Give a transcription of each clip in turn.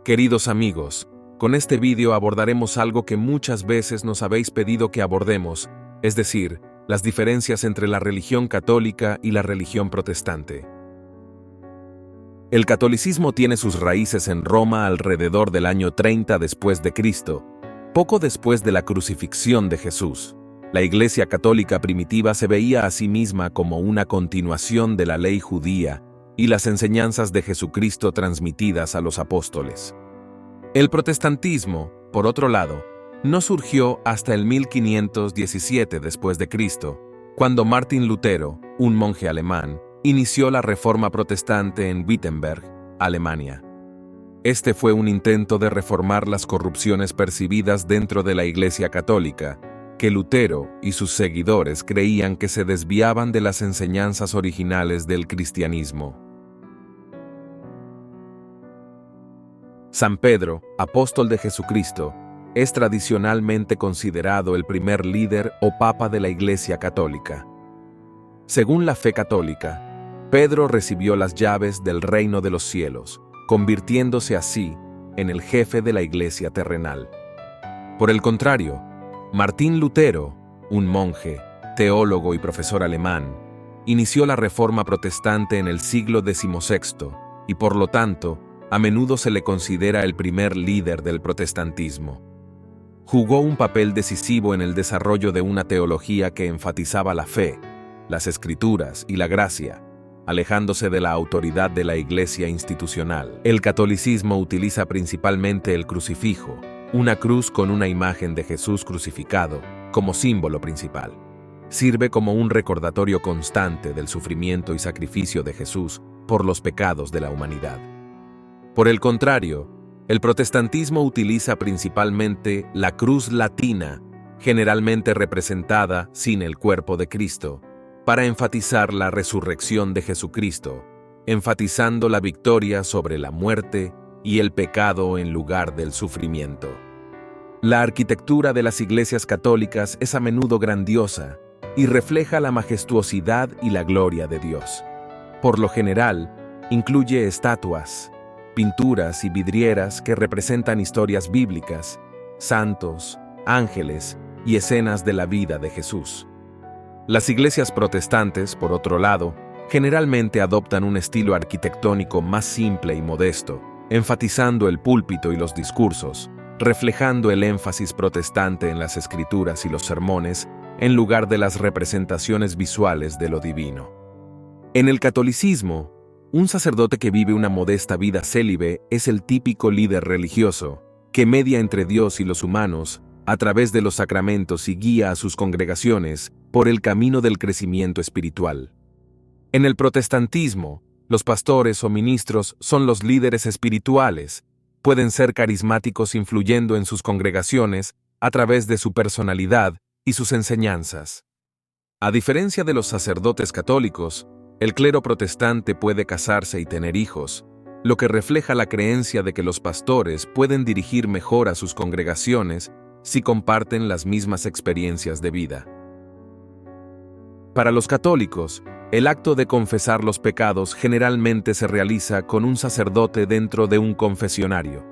Queridos amigos, con este vídeo abordaremos algo que muchas veces nos habéis pedido que abordemos, es decir, las diferencias entre la religión católica y la religión protestante. El catolicismo tiene sus raíces en Roma alrededor del año 30 después de Cristo, poco después de la crucifixión de Jesús. La Iglesia católica primitiva se veía a sí misma como una continuación de la ley judía y las enseñanzas de Jesucristo transmitidas a los apóstoles. El protestantismo, por otro lado, no surgió hasta el 1517 después de Cristo, cuando Martín Lutero, un monje alemán, inició la Reforma protestante en Wittenberg, Alemania. Este fue un intento de reformar las corrupciones percibidas dentro de la Iglesia católica, que Lutero y sus seguidores creían que se desviaban de las enseñanzas originales del cristianismo. San Pedro, apóstol de Jesucristo, es tradicionalmente considerado el primer líder o papa de la Iglesia católica. Según la fe católica, Pedro recibió las llaves del reino de los cielos, convirtiéndose así en el jefe de la Iglesia terrenal. Por el contrario, Martín Lutero, un monje, teólogo y profesor alemán, inició la Reforma protestante en el siglo XVI y por lo tanto, a menudo se le considera el primer líder del protestantismo. Jugó un papel decisivo en el desarrollo de una teología que enfatizaba la fe, las escrituras y la gracia, alejándose de la autoridad de la Iglesia institucional. El catolicismo utiliza principalmente el crucifijo, una cruz con una imagen de Jesús crucificado, como símbolo principal. Sirve como un recordatorio constante del sufrimiento y sacrificio de Jesús por los pecados de la humanidad. Por el contrario, el protestantismo utiliza principalmente la cruz latina, generalmente representada sin el cuerpo de Cristo, para enfatizar la resurrección de Jesucristo, enfatizando la victoria sobre la muerte y el pecado en lugar del sufrimiento. La arquitectura de las iglesias católicas es a menudo grandiosa y refleja la majestuosidad y la gloria de Dios. Por lo general, incluye estatuas, pinturas y vidrieras que representan historias bíblicas, santos, ángeles y escenas de la vida de Jesús. Las iglesias protestantes, por otro lado, generalmente adoptan un estilo arquitectónico más simple y modesto, enfatizando el púlpito y los discursos, reflejando el énfasis protestante en las escrituras y los sermones, en lugar de las representaciones visuales de lo divino. En el catolicismo, un sacerdote que vive una modesta vida célibe es el típico líder religioso, que media entre Dios y los humanos a través de los sacramentos y guía a sus congregaciones por el camino del crecimiento espiritual. En el protestantismo, los pastores o ministros son los líderes espirituales, pueden ser carismáticos influyendo en sus congregaciones a través de su personalidad y sus enseñanzas. A diferencia de los sacerdotes católicos, el clero protestante puede casarse y tener hijos, lo que refleja la creencia de que los pastores pueden dirigir mejor a sus congregaciones si comparten las mismas experiencias de vida. Para los católicos, el acto de confesar los pecados generalmente se realiza con un sacerdote dentro de un confesionario.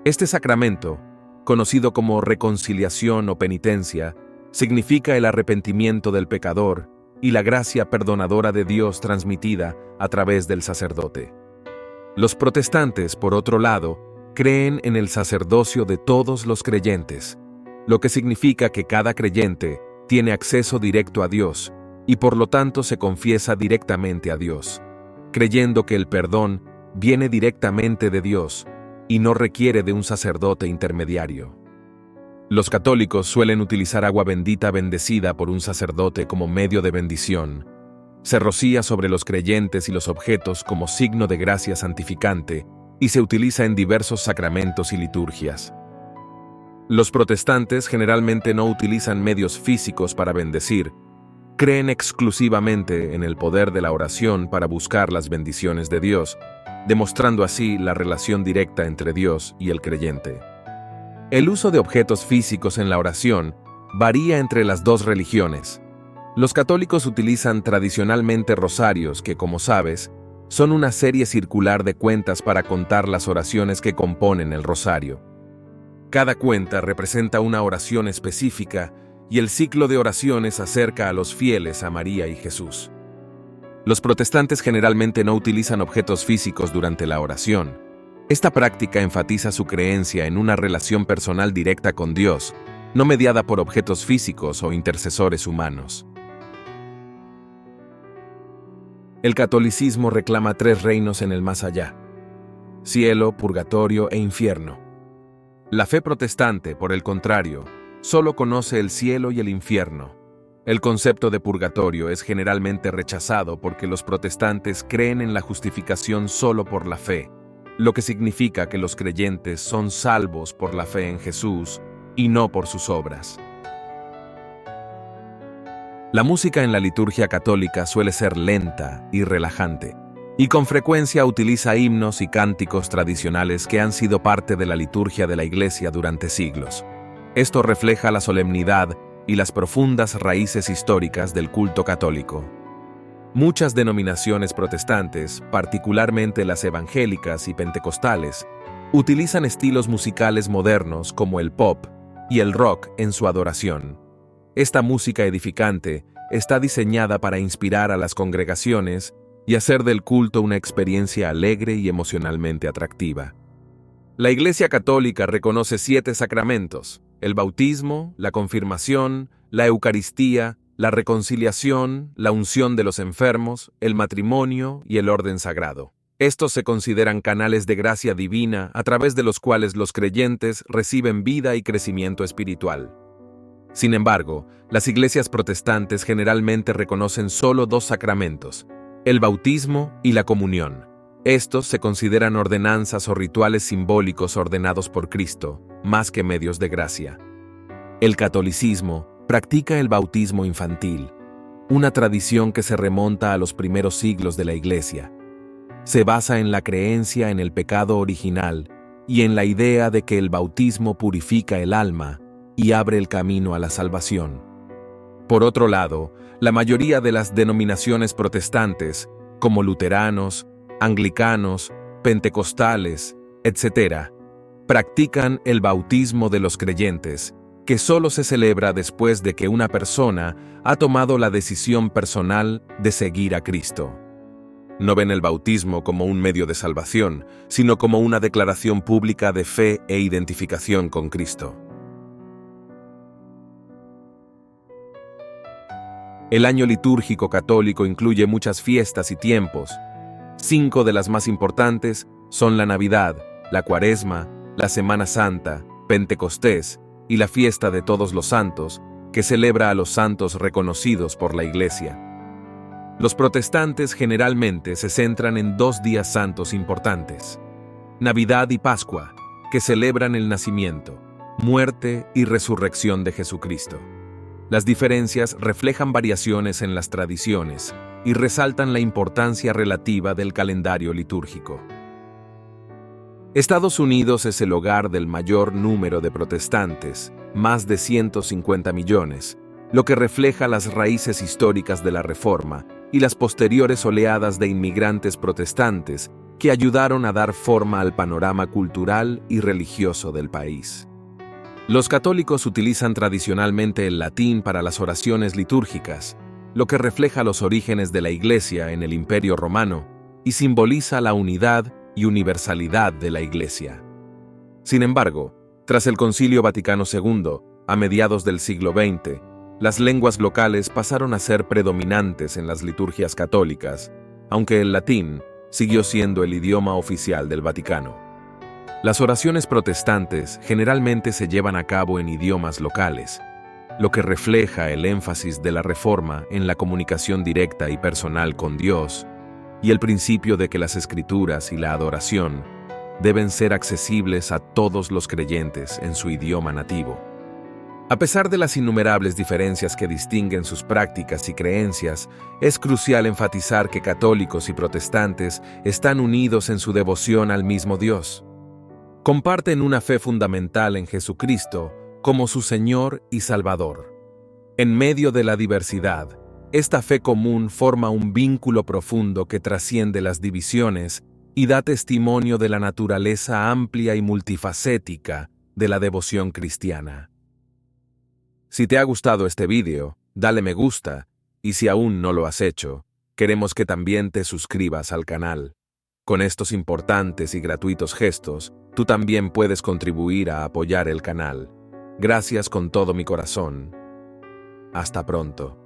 Este sacramento, conocido como reconciliación o penitencia, significa el arrepentimiento del pecador y la gracia perdonadora de Dios transmitida a través del sacerdote. Los protestantes, por otro lado, creen en el sacerdocio de todos los creyentes, lo que significa que cada creyente tiene acceso directo a Dios y por lo tanto se confiesa directamente a Dios, creyendo que el perdón viene directamente de Dios y no requiere de un sacerdote intermediario. Los católicos suelen utilizar agua bendita bendecida por un sacerdote como medio de bendición. Se rocía sobre los creyentes y los objetos como signo de gracia santificante y se utiliza en diversos sacramentos y liturgias. Los protestantes generalmente no utilizan medios físicos para bendecir, creen exclusivamente en el poder de la oración para buscar las bendiciones de Dios, demostrando así la relación directa entre Dios y el creyente. El uso de objetos físicos en la oración varía entre las dos religiones. Los católicos utilizan tradicionalmente rosarios que, como sabes, son una serie circular de cuentas para contar las oraciones que componen el rosario. Cada cuenta representa una oración específica y el ciclo de oraciones acerca a los fieles a María y Jesús. Los protestantes generalmente no utilizan objetos físicos durante la oración. Esta práctica enfatiza su creencia en una relación personal directa con Dios, no mediada por objetos físicos o intercesores humanos. El catolicismo reclama 3 reinos en el más allá: cielo, purgatorio e infierno. La fe protestante, por el contrario, solo conoce el cielo y el infierno. El concepto de purgatorio es generalmente rechazado porque los protestantes creen en la justificación solo por la fe, lo que significa que los creyentes son salvos por la fe en Jesús y no por sus obras. La música en la liturgia católica suele ser lenta y relajante, y con frecuencia utiliza himnos y cánticos tradicionales que han sido parte de la liturgia de la Iglesia durante siglos. Esto refleja la solemnidad y las profundas raíces históricas del culto católico. Muchas denominaciones protestantes, particularmente las evangélicas y pentecostales, utilizan estilos musicales modernos como el pop y el rock en su adoración. Esta música edificante está diseñada para inspirar a las congregaciones y hacer del culto una experiencia alegre y emocionalmente atractiva. La Iglesia Católica reconoce 7 sacramentos: el bautismo, la confirmación, la Eucaristía, la reconciliación, la unción de los enfermos, el matrimonio y el orden sagrado. Estos se consideran canales de gracia divina a través de los cuales los creyentes reciben vida y crecimiento espiritual. Sin embargo, las iglesias protestantes generalmente reconocen solo 2 sacramentos: el bautismo y la comunión. Estos se consideran ordenanzas o rituales simbólicos ordenados por Cristo, más que medios de gracia. El catolicismo practica el bautismo infantil, una tradición que se remonta a los primeros siglos de la Iglesia. Se basa en la creencia en el pecado original y en la idea de que el bautismo purifica el alma y abre el camino a la salvación. Por otro lado, la mayoría de las denominaciones protestantes, como luteranos, anglicanos, pentecostales, etc., practican el bautismo de los creyentes, que solo se celebra después de que una persona ha tomado la decisión personal de seguir a Cristo. No ven el bautismo como un medio de salvación, sino como una declaración pública de fe e identificación con Cristo. El año litúrgico católico incluye muchas fiestas y tiempos. 5 de las más importantes son la Navidad, la Cuaresma, la Semana Santa, Pentecostés y la fiesta de Todos los Santos, que celebra a los santos reconocidos por la Iglesia. Los protestantes generalmente se centran en 2 días santos importantes: Navidad y Pascua, que celebran el nacimiento, muerte y resurrección de Jesucristo. Las diferencias reflejan variaciones en las tradiciones y resaltan la importancia relativa del calendario litúrgico. Estados Unidos es el hogar del mayor número de protestantes, más de 150 millones, lo que refleja las raíces históricas de la Reforma y las posteriores oleadas de inmigrantes protestantes que ayudaron a dar forma al panorama cultural y religioso del país. Los católicos utilizan tradicionalmente el latín para las oraciones litúrgicas, lo que refleja los orígenes de la Iglesia en el Imperio Romano y simboliza la unidad y universalidad de la Iglesia. Sin embargo, tras el Concilio Vaticano II, a mediados del siglo XX, las lenguas locales pasaron a ser predominantes en las liturgias católicas, aunque el latín siguió siendo el idioma oficial del Vaticano. Las oraciones protestantes generalmente se llevan a cabo en idiomas locales, lo que refleja el énfasis de la Reforma en la comunicación directa y personal con Dios y el principio de que las Escrituras y la adoración deben ser accesibles a todos los creyentes en su idioma nativo. A pesar de las innumerables diferencias que distinguen sus prácticas y creencias, es crucial enfatizar que católicos y protestantes están unidos en su devoción al mismo Dios. Comparten una fe fundamental en Jesucristo como su Señor y Salvador. En medio de la diversidad, Esta fe común forma un vínculo profundo que trasciende las divisiones y da testimonio de la naturaleza amplia y multifacética de la devoción cristiana. Si te ha gustado este vídeo, dale me gusta, y si aún no lo has hecho, queremos que también te suscribas al canal. Con estos importantes y gratuitos gestos, tú también puedes contribuir a apoyar el canal. Gracias con todo mi corazón. Hasta pronto.